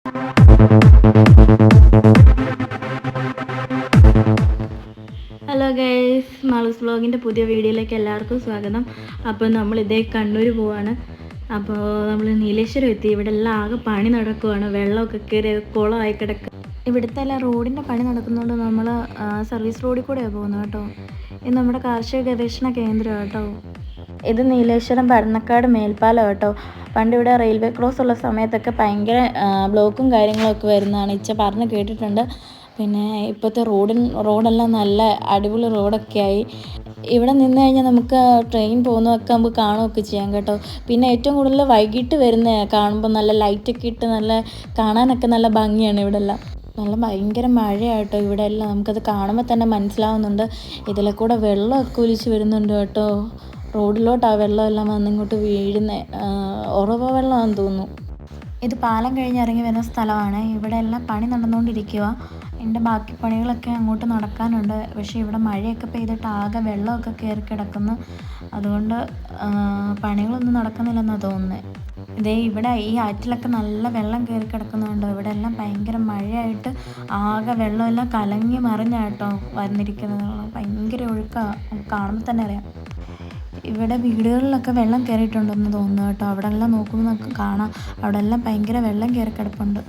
Hello guys, Malu's വ്ളോഗിൻ്റെ പുതിയ വീഡിയോയിലേക്ക് എല്ലാവർക്കും സ്വാഗതം. അപ്പോൾ നമ്മളിതേ കണ്ണൂർ പോവാണ്. അപ്പോൾ നമ്മൾ നീലേശ്വരം എത്തി. ഇവിടെ എല്ലാം ആകെ പണി നടക്കുവാണ്. വെള്ളമൊക്കെ കയറി കുളമായി കിടക്കുക. ഇവിടുത്തെ എല്ലാം റോഡിൻ്റെ പണി നടക്കുന്നതുകൊണ്ട് നമ്മൾ സർവീസ് റോഡിൽ കൂടെയാണ് പോകുന്നത് കേട്ടോ. ഇത് നമ്മുടെ കാർഷിക ഗവേഷണ കേന്ദ്രം കേട്ടോ. ഇത് നീലേശ്വരം ഭരണക്കാട് മേൽപ്പാലം കേട്ടോ. പണ്ട് ഇവിടെ റെയിൽവേ ക്രോസ് ഉള്ള സമയത്തൊക്കെ ഭയങ്കര ബ്ലോക്കും കാര്യങ്ങളൊക്കെ വരുന്നതാണ്. ഇച്ച പറഞ്ഞ് കേട്ടിട്ടുണ്ട്. പിന്നെ ഇപ്പോഴത്തെ റോഡെല്ലാം നല്ല അടിപൊളി റോഡൊക്കെ ആയി. ഇവിടെ നിന്ന് കഴിഞ്ഞാൽ നമുക്ക് ട്രെയിൻ പോകുന്നതൊക്കെ നമുക്ക് കാണുകയൊക്കെ ചെയ്യാം കേട്ടോ. പിന്നെ ഏറ്റവും കൂടുതൽ വൈകിട്ട് വരുന്ന കാണുമ്പോൾ നല്ല ലൈറ്റൊക്കെ ഇട്ട് നല്ല കാണാനൊക്കെ നല്ല ഭംഗിയാണ് ഇവിടെ എല്ലാം. നല്ല ഭയങ്കര മഴയാട്ടോ ഇവിടെ എല്ലാം. നമുക്കത് കാണുമ്പോൾ തന്നെ മനസ്സിലാവുന്നുണ്ട്. ഇതിലെ കൂടെ വെള്ളമൊക്കെ ഒലിച്ച് വരുന്നുണ്ട് കേട്ടോ. റോഡിലോട്ടാണ് വെള്ളമെല്ലാം വന്നിങ്ങോട്ട് വീഴുന്നത്. ഉറവ വെള്ളമാണെന്ന് തോന്നുന്നു. ഇത് പാലം കഴിഞ്ഞ് ഇറങ്ങി വരുന്ന സ്ഥലമാണ്. ഇവിടെ എല്ലാം പണി നടന്നുകൊണ്ടിരിക്കുക. എൻ്റെ ബാക്കി പണികളൊക്കെ അങ്ങോട്ട് നടക്കാനുണ്ട്. പക്ഷേ ഇവിടെ മഴയൊക്കെ പെയ്തിട്ട് ആകെ വെള്ളമൊക്കെ കയറി കിടക്കുന്നു. അതുകൊണ്ട് പണികളൊന്നും നടക്കുന്നില്ലെന്നാണ് തോന്നുന്നത്. ഇതേ ഇവിടെ ഈ ആറ്റിലൊക്കെ നല്ല വെള്ളം കയറി കിടക്കുന്നുണ്ട്. ഇവിടെ എല്ലാം ഭയങ്കര മഴയായിട്ട് ആകെ വെള്ളമെല്ലാം കലങ്ങി മറിഞ്ഞാട്ടോ വന്നിരിക്കുന്നത്. ഭയങ്കര ഒഴുക്കാണ്, കാണുമ്പോൾ തന്നെ അറിയാം. ഇവിടെ വീടുകളിലൊക്കെ വെള്ളം കയറിയിട്ടുണ്ടെന്ന് തോന്നുന്നു കേട്ടോ. അവിടെ എല്ലാം നോക്കുമ്പോൾ നമുക്ക് കാണാം, അവിടെ എല്ലാം ഭയങ്കര വെള്ളം കയറി കിടപ്പുണ്ട്.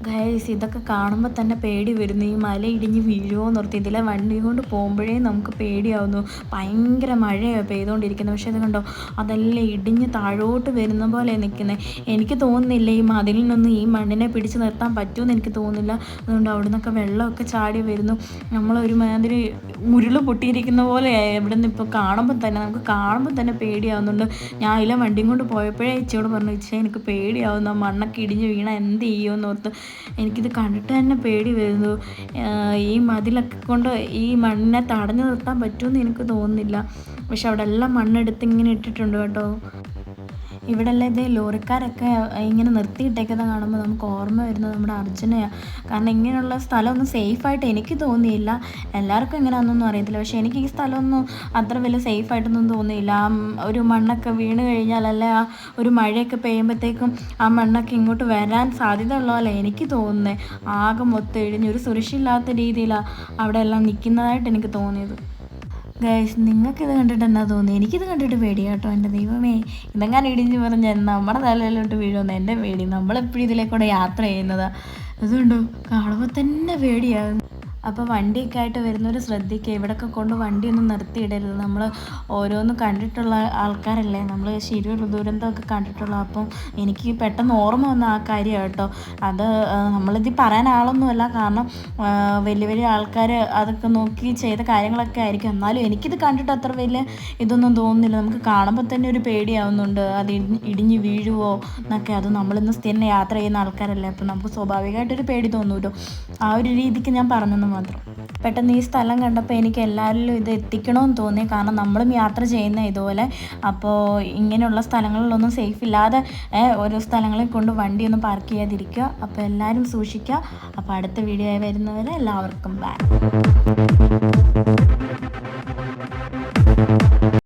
ഗൈസ്, ഇതൊക്കെ കാണുമ്പോൾ തന്നെ പേടി വരുന്നു. ഈ മല ഇടിഞ്ഞ് വീഴുമോ എന്നോർത്ത് ഇതിലെ വണ്ടി കൊണ്ട് പോകുമ്പോഴേ നമുക്ക് പേടിയാവുന്നു. ഭയങ്കര മഴയാണ് പെയ്തുകൊണ്ടിരിക്കുന്നത്. പക്ഷേ ഇത് കണ്ടോ, അതെല്ലാം ഇടിഞ്ഞ് താഴോട്ട് വരുന്ന പോലെ നിൽക്കുന്നത്. എനിക്ക് തോന്നുന്നില്ല ഈ മതിലിനൊന്നും ഈ മണ്ണിനെ പിടിച്ച് നിർത്താൻ പറ്റുമെന്ന് എനിക്ക് തോന്നുന്നില്ല. അതുകൊണ്ട് അവിടെ നിന്നൊക്കെ വെള്ളമൊക്കെ ചാടി വരുന്നു. നമ്മളൊരു മാതിരി ഉരുള് പൊട്ടിയിരിക്കുന്ന പോലെ ഇവിടെ നിന്ന് ഇപ്പോൾ നമുക്ക് കാണുമ്പോൾ തന്നെ പേടിയാവുന്നുണ്ട്. ഞാൻ ഇതിലെ വണ്ടിയും കൊണ്ട് പോയപ്പോഴേ ഇച്ചയോട് പറഞ്ഞു, ഇച്ചേ എനിക്ക് പേടിയാവുന്നു, മണ്ണൊക്കെ ഇടിഞ്ഞ് വീണ എന്ത് ചെയ്യുമെന്നോർത്ത്. എനിക്കിത് കണ്ടിട്ട് തന്നെ പേടി വരുന്നു. ഈ മതിലൊക്കെ കൊണ്ട് ഈ മണ്ണിനെ തടഞ്ഞു നിർത്താൻ പറ്റുമെന്ന് എനിക്ക് തോന്നുന്നില്ല. പക്ഷെ അവിടെ എല്ലാം മണ്ണെടുത്ത് ഇങ്ങനെ ഇട്ടിട്ടുണ്ട് കേട്ടോ. ഇവിടെ എല്ലാം ഇതേ ലോറിക്കാരൊക്കെ ഇങ്ങനെ നിർത്തിയിട്ടേക്കുന്നത് കാണുമ്പോൾ നമുക്ക് ഓർമ്മ വരുന്നത് നമ്മുടെ അർജുനയാണ്. കാരണം ഇങ്ങനെയുള്ള സ്ഥലമൊന്നും സേഫായിട്ട് എനിക്ക് തോന്നിയില്ല. എല്ലാവർക്കും എങ്ങനെയാണെന്നൊന്നും അറിയത്തില്ല. പക്ഷേ എനിക്ക് ഈ സ്ഥലമൊന്നും അത്ര വലിയ സേഫായിട്ടൊന്നും തോന്നിയില്ല. ഒരു മണ്ണൊക്കെ വീണ് കഴിഞ്ഞാൽ അല്ലെ ആ ഒരു മഴയൊക്കെ പെയ്യുമ്പോഴത്തേക്കും ആ മണ്ണൊക്കെ ഇങ്ങോട്ട് വരാൻ സാധ്യത ഉള്ള പോലെ എനിക്ക് തോന്നുന്നത്. ആകെ മൊത്തം ഇടിഞ്ഞ് ഒരു സുരക്ഷയില്ലാത്ത രീതിയിലാണ് അവിടെ എല്ലാം നിൽക്കുന്നതായിട്ട് എനിക്ക് തോന്നിയത്. ഗൈസ്, നിങ്ങൾക്കിത് കണ്ടിട്ട് എന്നാ തോന്നി? എനിക്കിത് കണ്ടിട്ട് പേടിയാട്ടോ. എൻ്റെ ദൈവമേ, ഇതെങ്ങനെ ഇടിഞ്ഞ് പറഞ്ഞാൽ നമ്മുടെ തലയിലോട്ട് വീഴുമെന്ന് എൻ്റെ പേടി. നമ്മളെപ്പോഴും ഇതിലേക്കൂടെ യാത്ര ചെയ്യുന്നതാണ്. അതുകൊണ്ടോ കാണുമ്പോൾ തന്നെ പേടിയാകും. അപ്പോൾ വണ്ടിയൊക്കെ ആയിട്ട് വരുന്നവർ ശ്രദ്ധിക്കുക. ഇവിടെയൊക്കെ കൊണ്ട് വണ്ടിയൊന്നും നിർത്തിയിടരുത്. നമ്മൾ ഓരോന്നും കണ്ടിട്ടുള്ള ആൾക്കാരല്ലേ, നമ്മൾ ശിരൂർ ദുരന്തമൊക്കെ കണ്ടിട്ടുള്ള. അപ്പം എനിക്ക് പെട്ടെന്ന് ഓർമ്മ വന്ന ആ കാര്യം കേട്ടോ. അത് നമ്മളിത് പറയാൻ ആളൊന്നുമല്ല, കാരണം വലിയ വലിയ ആൾക്കാർ അതൊക്കെ നോക്കി ചെയ്ത കാര്യങ്ങളൊക്കെ ആയിരിക്കും. എന്നാലും എനിക്കിത് കണ്ടിട്ട് അത്ര വലിയ ഇതൊന്നും തോന്നുന്നില്ല. നമുക്ക് കാണുമ്പോൾ തന്നെ ഒരു പേടിയാവുന്നുണ്ട്, അത് ഇടിഞ്ഞ് വീഴുവോ എന്നൊക്കെ. അത് നമ്മളിന്ന് സ്ഥിരം യാത്ര ചെയ്യുന്ന ആൾക്കാരല്ലേ, അപ്പം നമുക്ക് സ്വാഭാവികമായിട്ടൊരു പേടി തോന്നുമല്ലോ. ആ ഒരു രീതിക്ക് ഞാൻ പറഞ്ഞെന്ന് മാത്രം. പെട്ടെന്ന് ഈ സ്ഥലം കണ്ടപ്പോൾ എനിക്ക് എല്ലാവരിലും ഇത് എത്തിക്കണമെന്ന് തോന്നി. കാരണം നമ്മളും യാത്ര ചെയ്യുന്ന ഇതുപോലെ. അപ്പോൾ ഇങ്ങനെയുള്ള സ്ഥലങ്ങളിലൊന്നും സേഫ് ഇല്ലാതെ ഓരോ സ്ഥലങ്ങളിൽ കൊണ്ട് വണ്ടിയൊന്നും പാർക്ക് ചെയ്യാതിരിക്കുക. അപ്പോൾ എല്ലാവരും സൂക്ഷിക്കുക. അപ്പോൾ അടുത്ത വീഡിയോ ആയി വരുന്നവരെ എല്ലാവർക്കും ബൈ.